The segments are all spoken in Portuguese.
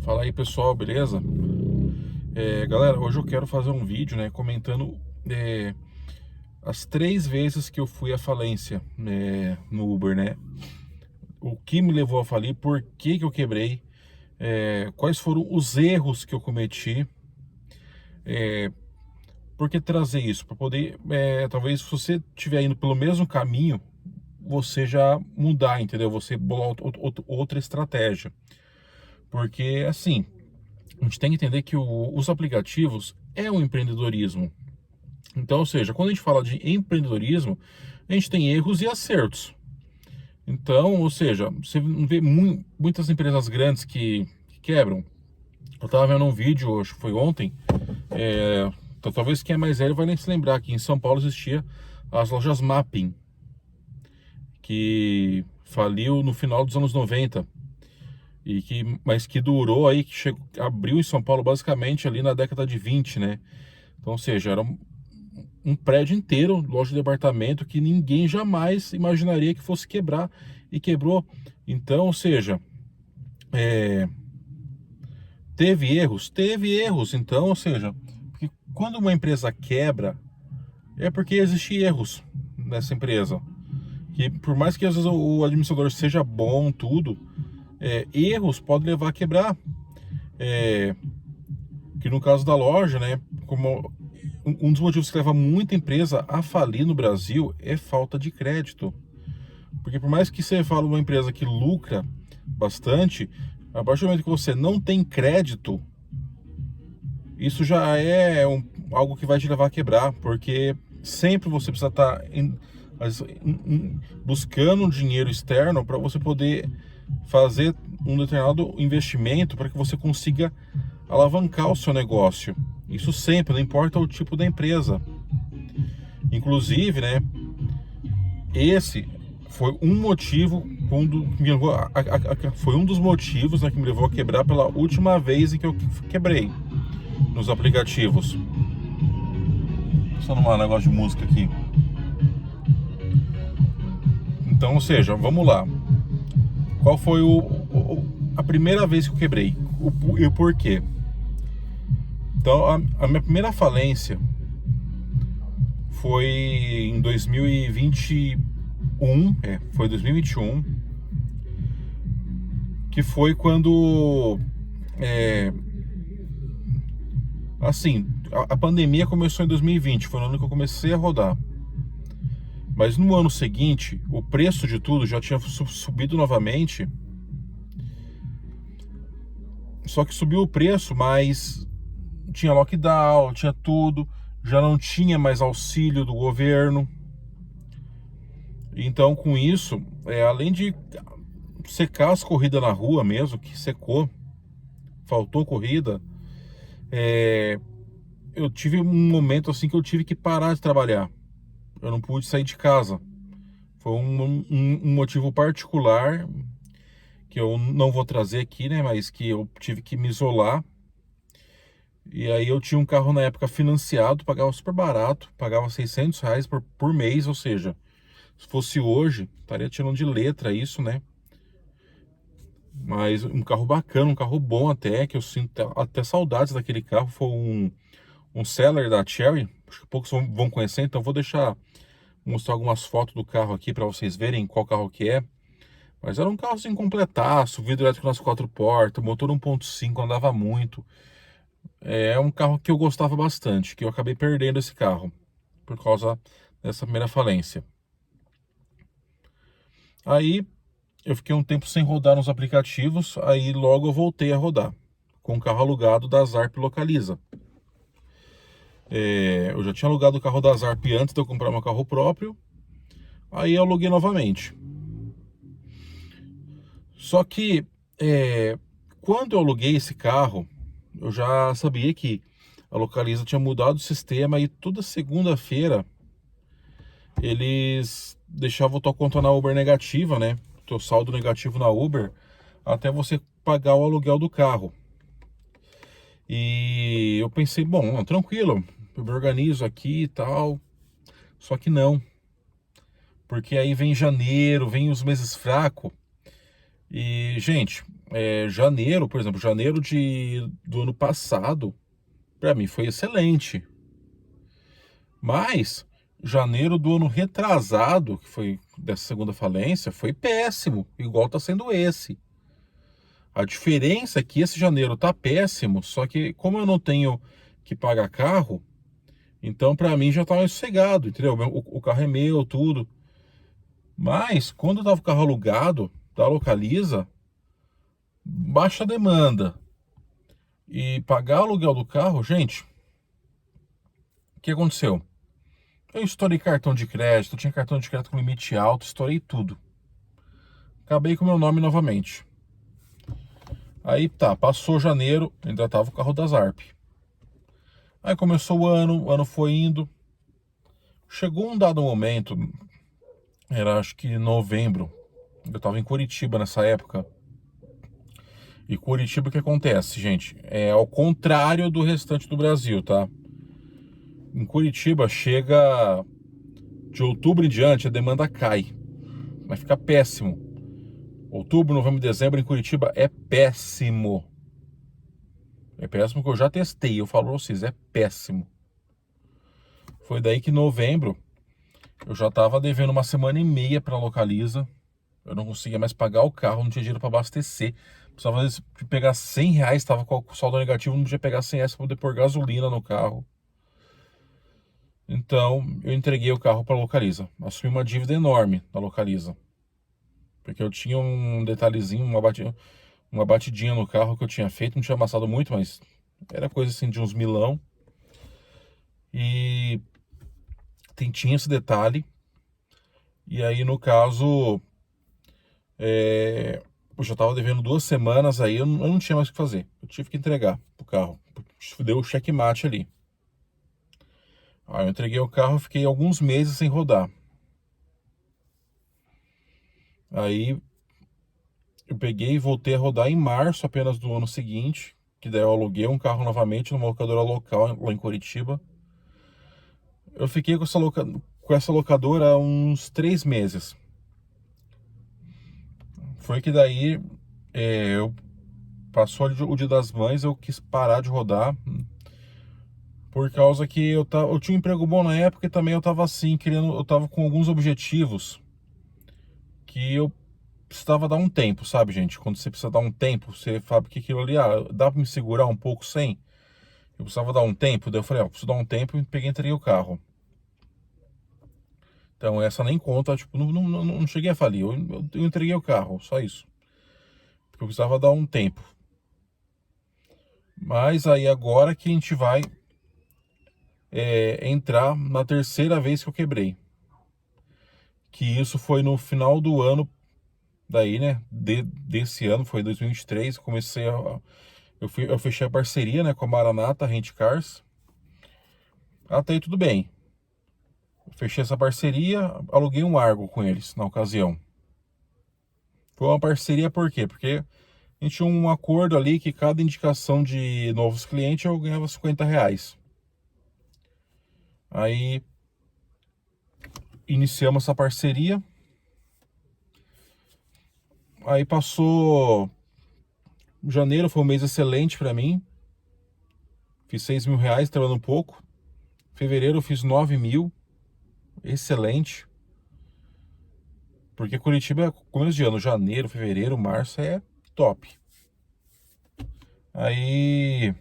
Fala aí pessoal, beleza? Galera, hoje eu quero fazer um vídeo, né, comentando as 3 vezes que eu fui à falência, né, no Uber, né? O que me levou a falir, por que que eu quebrei, quais foram os erros que eu cometi, por que trazer isso? Para poder, talvez se você estiver indo pelo mesmo caminho, você já mudar, entendeu? Você bolar outra estratégia. Porque, assim, a gente tem que entender que os aplicativos é um empreendedorismo. Então, ou seja, quando a gente fala de empreendedorismo, a gente tem erros e acertos. Então, ou seja, você vê muitas empresas grandes que quebram. Eu estava vendo um vídeo, hoje foi ontem, então, talvez quem é mais velho vai nem se lembrar que em São Paulo existia as lojas Mapping, que faliu no final dos anos 90 mas que durou aí, abriu em São Paulo basicamente ali na década de 20, né? Então, ou seja, era um prédio inteiro, loja de departamento, que ninguém jamais imaginaria que fosse quebrar, e quebrou. Então, ou seja, é, teve erros. Então, ou seja, porque quando uma empresa quebra, é porque existem erros nessa empresa. Que por mais que às vezes o administrador seja bom, tudo, erros podem levar a quebrar. É, que no caso da loja, né, como um dos motivos que leva muita empresa a falir no Brasil é falta de crédito. Porque por mais que você fale uma empresa que lucra bastante, a partir do momento que você não tem crédito, isso já é algo que vai te levar a quebrar, porque sempre você precisa estar buscando dinheiro externo para você poder fazer um determinado investimento para que você consiga alavancar o seu negócio. Isso sempre, não importa o tipo da empresa. Inclusive, né, esse foi um motivo, foi um dos motivos, né, que me levou a quebrar pela última vez em que eu quebrei nos aplicativos. Só num negócio de música aqui. Então, ou seja, vamos lá. Qual foi a primeira vez que eu quebrei? E o porquê? Então, a minha primeira falência foi em 2021, foi 2021, que foi quando, assim, a pandemia começou em 2020, foi no ano que eu comecei a rodar. Mas no ano seguinte, o preço de tudo já tinha subido novamente. Só que subiu o preço, mas tinha lockdown, tinha tudo, já não tinha mais auxílio do governo. Então, com isso, além de secar as corridas na rua mesmo, que secou, faltou corrida, eu tive um momento assim que eu tive que parar de trabalhar. Eu não pude sair de casa. Foi um motivo particular que eu não vou trazer aqui, né? Mas que eu tive que me isolar. E aí eu tinha um carro na época financiado, pagava super barato, pagava R$ 600 por mês, ou seja, se fosse hoje, estaria tirando de letra isso, né? Mas um carro bacana, um carro bom até, que eu sinto até saudades daquele carro, foi um Seller da Chery, acho que poucos vão conhecer, então vou mostrar algumas fotos do carro aqui para vocês verem qual carro que é. Mas era um carro assim completaço, vidro elétrico nas 4 portas, motor 1.5, andava muito. É um carro que eu gostava bastante, que eu acabei perdendo esse carro por causa dessa primeira falência. Aí eu fiquei um tempo sem rodar nos aplicativos, aí logo eu voltei a rodar com o carro alugado da Zarp Localiza. Eu já tinha alugado o carro da Zarp antes de eu comprar meu carro próprio, aí eu aluguei novamente. Só que quando eu aluguei esse carro, eu já sabia que a Localiza tinha mudado o sistema e toda segunda-feira eles deixavam a tua conta na Uber negativa, né? Teu saldo negativo na Uber, até você pagar o aluguel do carro. E eu pensei, bom, tranquilo, eu me organizo aqui e tal. Só que não, porque aí vem janeiro, vem os meses fracos. E, gente, janeiro, por exemplo, janeiro do ano passado, para mim foi excelente. Mas janeiro do ano retrasado, que foi dessa segunda falência, foi péssimo, igual tá sendo esse. A diferença é que esse janeiro tá péssimo, só que como eu não tenho que pagar carro, então para mim já tá mais sossegado, entendeu? O carro é meu, tudo. Mas quando eu tava com o carro alugado da Localiza, baixa demanda e pagar o aluguel do carro, gente, o que aconteceu? Eu estourei cartão de crédito, tinha cartão de crédito com limite alto, estourei tudo. Acabei com o meu nome novamente. Aí tá, passou janeiro, ainda tava o carro da Zarp. Aí começou o ano foi indo. Chegou um dado momento, era acho que novembro. Eu tava em Curitiba nessa época. E Curitiba o que acontece, gente? É ao contrário do restante do Brasil, tá? Em Curitiba chega de outubro em diante, a demanda cai. Vai ficar péssimo. Outubro, novembro, dezembro em Curitiba é péssimo. É péssimo que eu já testei, eu falo pra vocês, é péssimo. Foi daí que em novembro eu já tava devendo uma semana e meia pra Localiza. Eu não conseguia mais pagar o carro, não tinha dinheiro pra abastecer. Precisava às vezes, de pegar R$ 100, tava com o saldo negativo, não podia pegar R$ 100 pra poder pôr gasolina no carro. Então eu entreguei o carro pra Localiza. Assumi uma dívida enorme na Localiza. Porque eu tinha um detalhezinho, uma batidinha no carro que eu tinha feito, não tinha amassado muito, mas era coisa assim de uns milão. E tinha esse detalhe. E aí, no caso, eu já tava devendo 2 semanas, aí eu não tinha mais o que fazer. Eu tive que entregar o carro. Deu o checkmate ali. Aí eu entreguei o carro, fiquei alguns meses sem rodar. Aí eu peguei e voltei a rodar em março apenas do ano seguinte, que daí eu aluguei um carro novamente numa locadora local lá em Curitiba. Eu fiquei com essa locadora há uns 3 meses. Foi que daí eu passou o Dia das Mães, eu quis parar de rodar, por causa que eu tinha um emprego bom na época e também eu tava assim, eu tava com alguns objetivos que eu precisava dar um tempo, sabe, gente? Quando você precisa dar um tempo, você sabe que aquilo ali, dá pra me segurar um pouco sem? Eu precisava dar um tempo, daí eu falei, preciso dar um tempo e peguei e entreguei o carro. Então essa nem conta, tipo, não cheguei a falir, eu entreguei o carro, só isso. Porque eu precisava dar um tempo. Mas aí agora que a gente vai entrar na terceira vez que eu quebrei. Que isso foi no final do ano, daí, né? Desse ano, foi 2023. Eu fechei a parceria, né, com a Maranata Rent Cars. Até aí tudo bem. Eu fechei essa parceria, aluguei um Argo com eles na ocasião. Foi uma parceria por quê? Porque a gente tinha um acordo ali que cada indicação de novos clientes eu ganhava R$ 50. Aí iniciamos essa parceria. Aí passou. Janeiro foi um mês excelente para mim. Fiz R$ 6.000, trabalhando um pouco. Fevereiro eu fiz 9.000. Excelente. Porque Curitiba é começo de ano. Janeiro, fevereiro, março é top. Aí,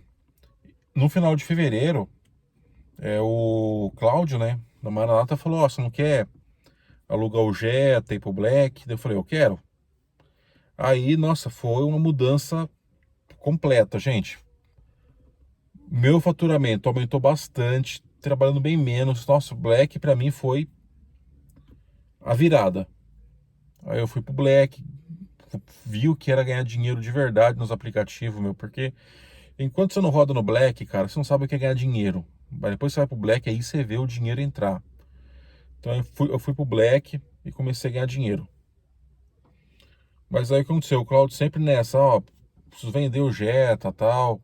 no final de fevereiro, o Cláudio, né, da Maranata, falou: Ó, você não quer alugar o Jetta, ir pro Black? Daí eu falei: eu quero. Aí, nossa, foi uma mudança completa, gente. Meu faturamento aumentou bastante, trabalhando bem menos. Nossa, o Black pra mim foi a virada. Aí eu fui pro Black, vi o que era ganhar dinheiro de verdade nos aplicativos, meu, porque enquanto você não roda no Black, cara, você não sabe o que é ganhar dinheiro. Mas depois você vai pro Black, aí você vê o dinheiro entrar. Então eu fui pro Black e comecei a ganhar dinheiro. Mas aí o que aconteceu? O Claudio sempre nessa, ó, preciso vender o Jetta, tal.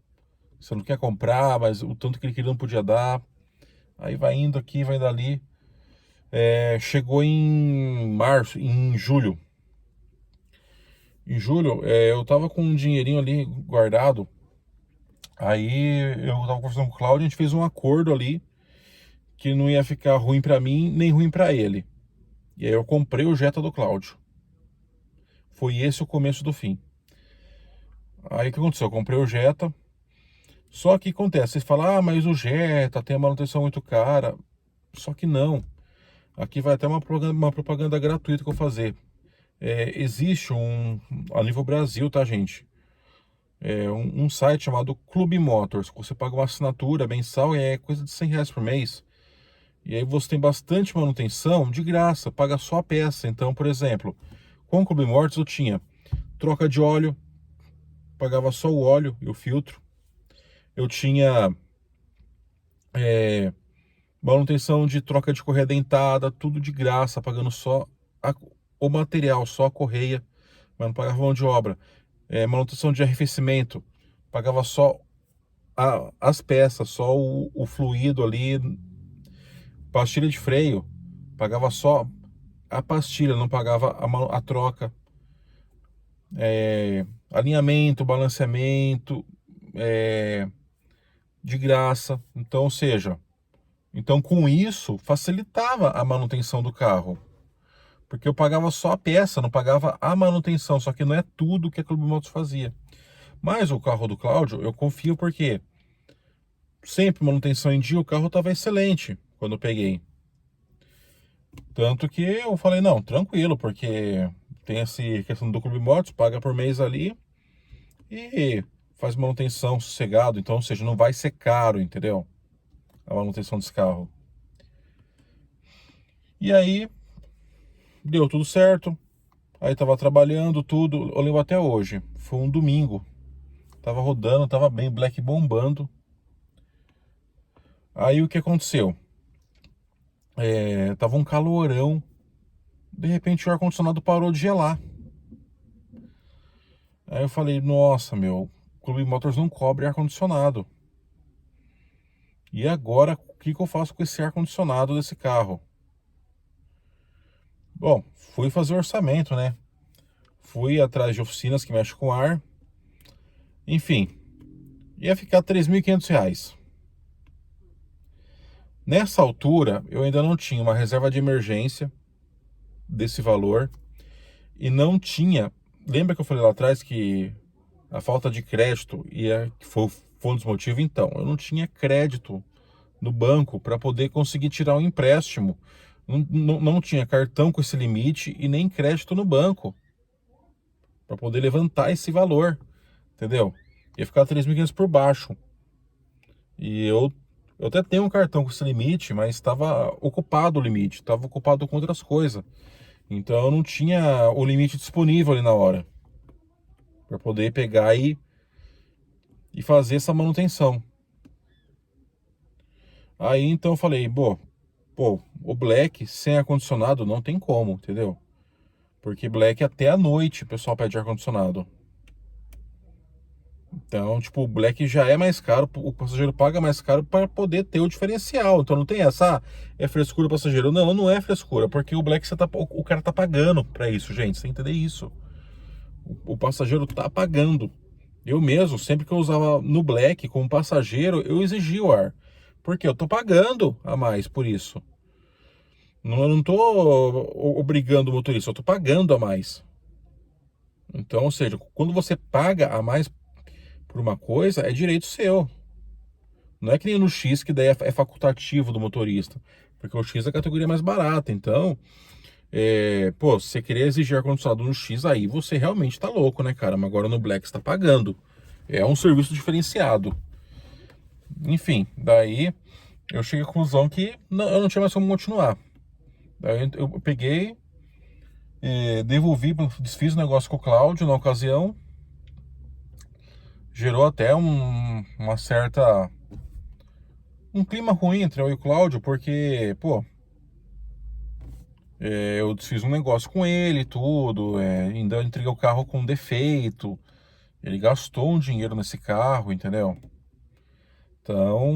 Você não quer comprar, mas o tanto que ele queria não podia dar. Aí vai indo aqui, vai dali. Chegou em março, em julho. Em julho, eu tava com um dinheirinho ali guardado. Aí eu tava conversando com o Cláudio, a gente fez um acordo ali que não ia ficar ruim pra mim, nem ruim pra ele. E aí eu comprei o Jetta do Cláudio. Foi esse o começo do fim. Aí o que aconteceu? Eu comprei o Jetta. Só que acontece, vocês falam, ah, mas o Jetta tem a manutenção muito cara. Só que não. Aqui vai até uma propaganda gratuita que eu vou fazer. Existe a nível Brasil, tá, gente? Um site chamado Clube Motors. Você paga uma assinatura mensal e é coisa de R$ 100 por mês. E aí você tem bastante manutenção de graça, paga só a peça. Então, por exemplo, com o Clube Motors eu tinha troca de óleo, pagava só o óleo e o filtro. Eu tinha manutenção de troca de correia dentada, tudo de graça, pagando só o material, só a correia, mas não pagava mão de obra. Manutenção de arrefecimento, pagava só as peças, só o fluido ali. Pastilha de freio, pagava só a pastilha, não pagava a troca. Alinhamento, balanceamento, de graça. Então, ou seja, então com isso facilitava a manutenção do carro. Porque eu pagava só a peça, não pagava a manutenção, só que não é tudo que a Clube Motos fazia. Mas o carro do Cláudio, eu confio porque sempre manutenção em dia, o carro estava excelente quando eu peguei. Tanto que eu falei, não, tranquilo, porque tem essa questão do Clube Motos, paga por mês ali e faz manutenção sossegado, então, ou seja, não vai ser caro, entendeu? A manutenção desse carro. E aí, deu tudo certo. Aí tava trabalhando tudo, eu lembro até hoje. Foi um domingo. Tava rodando, tava bem, Black bombando. Aí o que aconteceu? Tava um calorão. De repente o ar-condicionado parou de gelar. Aí eu falei, nossa, meu, Clube Motors não cobre ar-condicionado. E agora, o que eu faço com esse ar-condicionado desse carro? Bom, fui fazer orçamento, né? Fui atrás de oficinas que mexem com ar. Enfim, ia ficar R$ 3.500. Nessa altura, eu ainda não tinha uma reserva de emergência desse valor e não tinha. Lembra que eu falei lá atrás que a falta de crédito que foi um dos motivos? Então, eu não tinha crédito no banco para poder conseguir tirar um empréstimo. Não tinha cartão com esse limite e nem crédito no banco para poder levantar esse valor, entendeu? Ia ficar 3.500 por baixo. E eu até tenho um cartão com esse limite, mas estava ocupado o limite, estava ocupado com outras coisas. Então eu não tinha o limite disponível ali na hora para poder pegar e fazer essa manutenção. Aí então eu falei, pô, o Black sem ar-condicionado não tem como, entendeu? Porque Black até à noite o pessoal pede ar-condicionado. Então, tipo, o Black já é mais caro, o passageiro paga mais caro para poder ter o diferencial. Então não tem essa, é frescura passageiro. Não, não é frescura, porque o Black o cara tá pagando para isso, gente. Você entender isso? O passageiro tá pagando. Eu mesmo, sempre que eu usava no Black como passageiro, eu exigia o ar. Porque eu tô pagando a mais por isso. Eu não tô obrigando o motorista, eu tô pagando a mais. Então, ou seja, quando você paga a mais por uma coisa, é direito seu. Não é que nem no X, que daí é facultativo do motorista. Porque o X é a categoria mais barata. Então, pô, se você querer exigir ar-condicionado no X, aí você realmente tá louco, né, cara? Mas agora no Black você tá pagando. É um serviço diferenciado. Enfim, daí eu cheguei à conclusão que eu não tinha mais como continuar. Daí eu peguei, devolvi, desfiz o negócio com o Cláudio na ocasião. Gerou até um clima ruim entre eu e o Cláudio, porque, pô, eu desfiz um negócio com ele e tudo, ainda eu entreguei o carro com defeito, ele gastou um dinheiro nesse carro, entendeu? Então,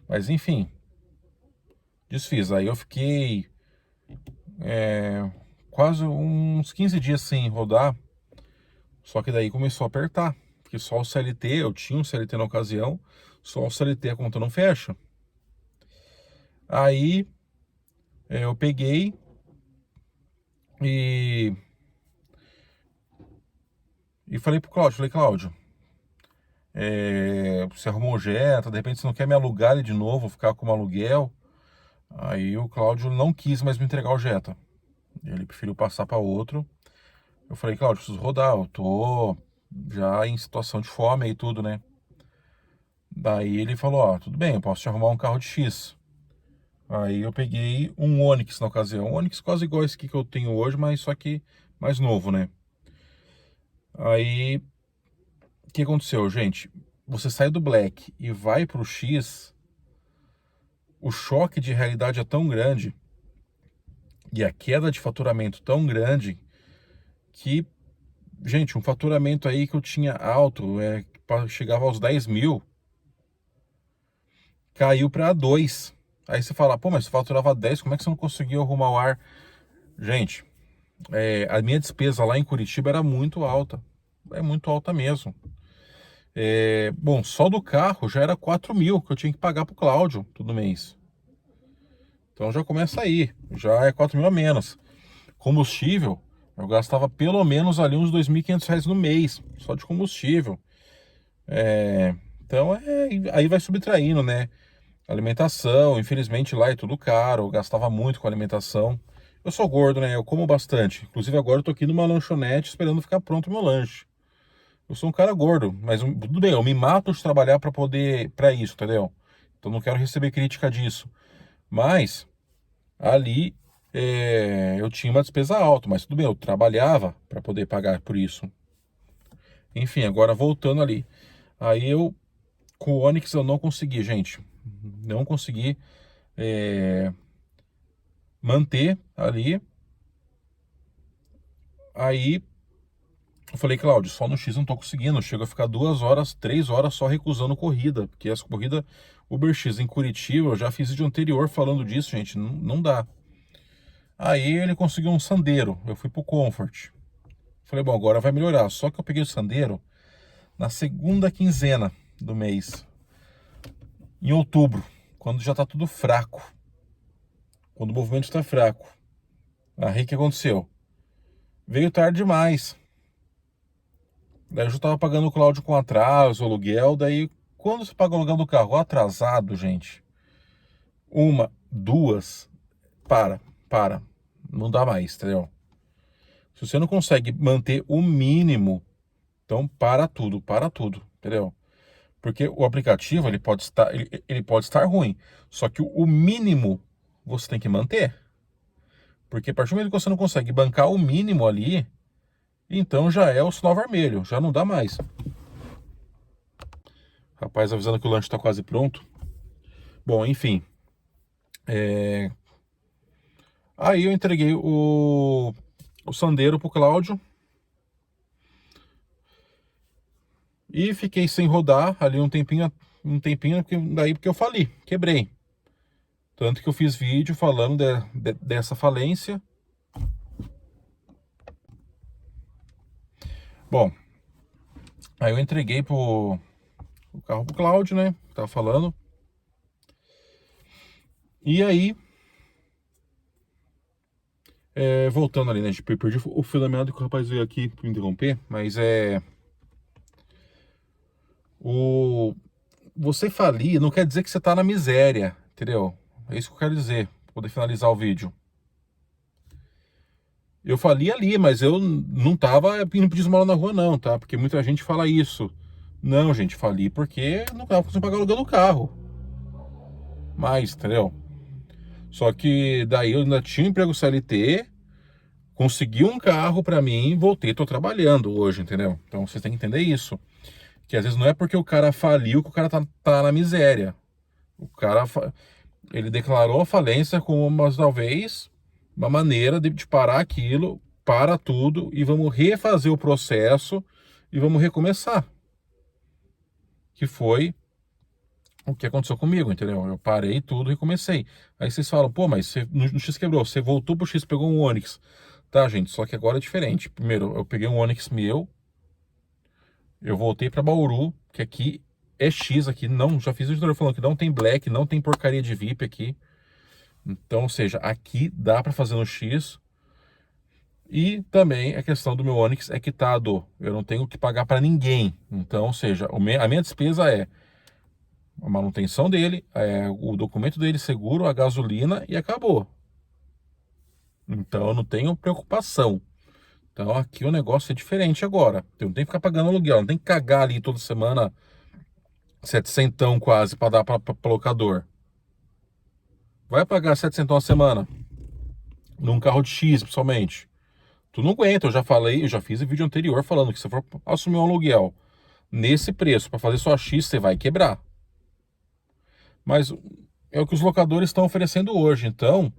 mas enfim, desfiz. Aí eu fiquei quase uns 15 dias sem rodar, só que daí começou a apertar, porque só o CLT, eu tinha um CLT na ocasião, só o CLT a conta não fecha. Aí eu peguei e, e falei pro Cláudio, Cláudio, você arrumou o Jetta, de repente você não quer me alugar ele de novo, ficar como aluguel. Aí o Cláudio não quis mais me entregar o Jetta, ele preferiu passar para outro. Eu falei, Cláudio, preciso rodar, eu tô já em situação de fome e tudo, né? Daí ele falou, ó, tudo bem, eu posso te arrumar um carro de X. Aí eu peguei um Onix na ocasião, um Onix quase igual esse aqui que eu tenho hoje, mas só que mais novo, né? Aí, o que aconteceu, gente? Você sai do Black e vai pro X, o choque de realidade é tão grande e a queda de faturamento tão grande que, gente, um faturamento aí que eu tinha alto, chegava aos 10 mil, caiu para 2. Aí você fala, pô, mas você faturava 10, como é que você não conseguiu arrumar o ar? Gente, a minha despesa lá em Curitiba era muito alta. É muito alta mesmo. Bom, só do carro já era 4 mil que eu tinha que pagar pro Cláudio todo mês. Então já começa aí, já é 4 mil a menos. Combustível, eu gastava pelo menos ali uns R$ 2.500 no mês, só de combustível. Então aí vai subtraindo, né? Alimentação, infelizmente lá é tudo caro, eu gastava muito com alimentação. Eu sou gordo, né? Eu como bastante. Inclusive agora eu tô aqui numa lanchonete esperando ficar pronto o meu lanche. Eu sou um cara gordo, mas tudo bem, eu me mato de trabalhar para isso, entendeu? Então não quero receber crítica disso. Mas ali eu tinha uma despesa alta, mas tudo bem, eu trabalhava para poder pagar por isso. Enfim, agora voltando ali. Aí com o Onix eu não consegui, gente. Não consegui manter ali. Aí eu falei, Cláudio, só no X não tô conseguindo. Chego a ficar 2 horas, 3 horas só recusando corrida. Porque essa corrida Uber X em Curitiba, eu já fiz vídeo anterior falando disso, gente. Não, não dá. Aí ele conseguiu um Sandero. Eu fui pro Comfort. Falei, bom, agora vai melhorar. Só que eu peguei o Sandero na segunda quinzena do mês. Em outubro, quando já tá tudo fraco. Quando o movimento está fraco. Aí o que aconteceu? Veio tarde demais. Daí eu já tava pagando o Cláudio com atraso, o aluguel. Daí, quando você paga o aluguel do carro atrasado, gente, uma, duas, para. Não dá mais, entendeu? Se você não consegue manter o mínimo, então para tudo, entendeu? Porque o aplicativo, ele pode estar ruim. Só que o mínimo você tem que manter. Porque a partir do momento que você não consegue bancar o mínimo ali, então já é o sinal vermelho, já não dá mais. Rapaz, avisando que o lanche tá quase pronto. Bom, enfim. Aí eu entreguei o Sandero pro Cláudio. E fiquei sem rodar ali um tempinho, porque eu fali, quebrei. Tanto que eu fiz vídeo falando dessa falência. Bom, aí eu entreguei o carro pro Cláudio, né? Tava falando. E aí, voltando ali, né? Perdi o fio da meada que o rapaz veio aqui pra me interromper, mas você falir não quer dizer que você tá na miséria, entendeu? É isso que eu quero dizer, pra poder finalizar o vídeo. Eu fali ali, mas eu não tava indo pedir esmola na rua não, tá? Porque muita gente fala isso. Não, gente, fali porque não tava conseguindo pagar o aluguel do carro. Mas, entendeu? Só que daí eu ainda tinha um emprego CLT, consegui um carro pra mim, voltei, tô trabalhando hoje, entendeu? Então vocês têm que entender isso. Que às vezes não é porque o cara faliu que o cara tá na miséria. O cara, ele declarou a falência como talvez uma maneira de parar aquilo, para tudo e vamos refazer o processo e vamos recomeçar. Que foi o que aconteceu comigo, entendeu? Eu parei tudo e recomecei. Aí vocês falam, pô, mas você no X quebrou, você voltou pro X, pegou um Onix, tá, gente? Só que agora é diferente. Primeiro, eu peguei um Onix meu, eu voltei para Bauru, que aqui é X aqui, não, já fiz o editor falando que não tem Black, não tem porcaria de VIP aqui. Então, ou seja, aqui dá para fazer no X. E também a questão do meu Onix é quitado. Eu não tenho que pagar para ninguém. Então, ou seja, a minha despesa é a manutenção dele, o documento dele seguro, a gasolina e acabou. Então eu não tenho preocupação. Então aqui o negócio é diferente agora. Eu não tenho que ficar pagando aluguel, não tem que cagar ali toda semana 700 quase para dar para locador. Vai pagar 700 a semana num carro de X, principalmente. Tu não aguenta, eu já falei, eu já fiz um vídeo anterior falando que se for assumir um aluguel nesse preço para fazer só X, você vai quebrar. Mas é o que os locadores estão oferecendo hoje. Então,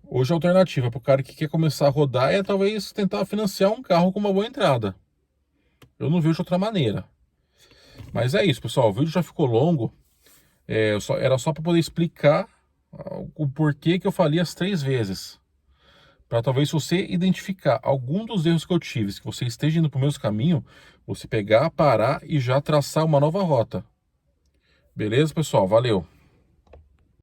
hoje a alternativa para o cara que quer começar a rodar é talvez tentar financiar um carro com uma boa entrada. Eu não vejo outra maneira. Mas é isso, pessoal. O vídeo já ficou longo. Era só para poder explicar o porquê que eu falei as 3 vezes. Para talvez você identificar algum dos erros que eu tive, se você esteja indo para o mesmo caminho, você pegar, parar e já traçar uma nova rota. Beleza, pessoal? Valeu!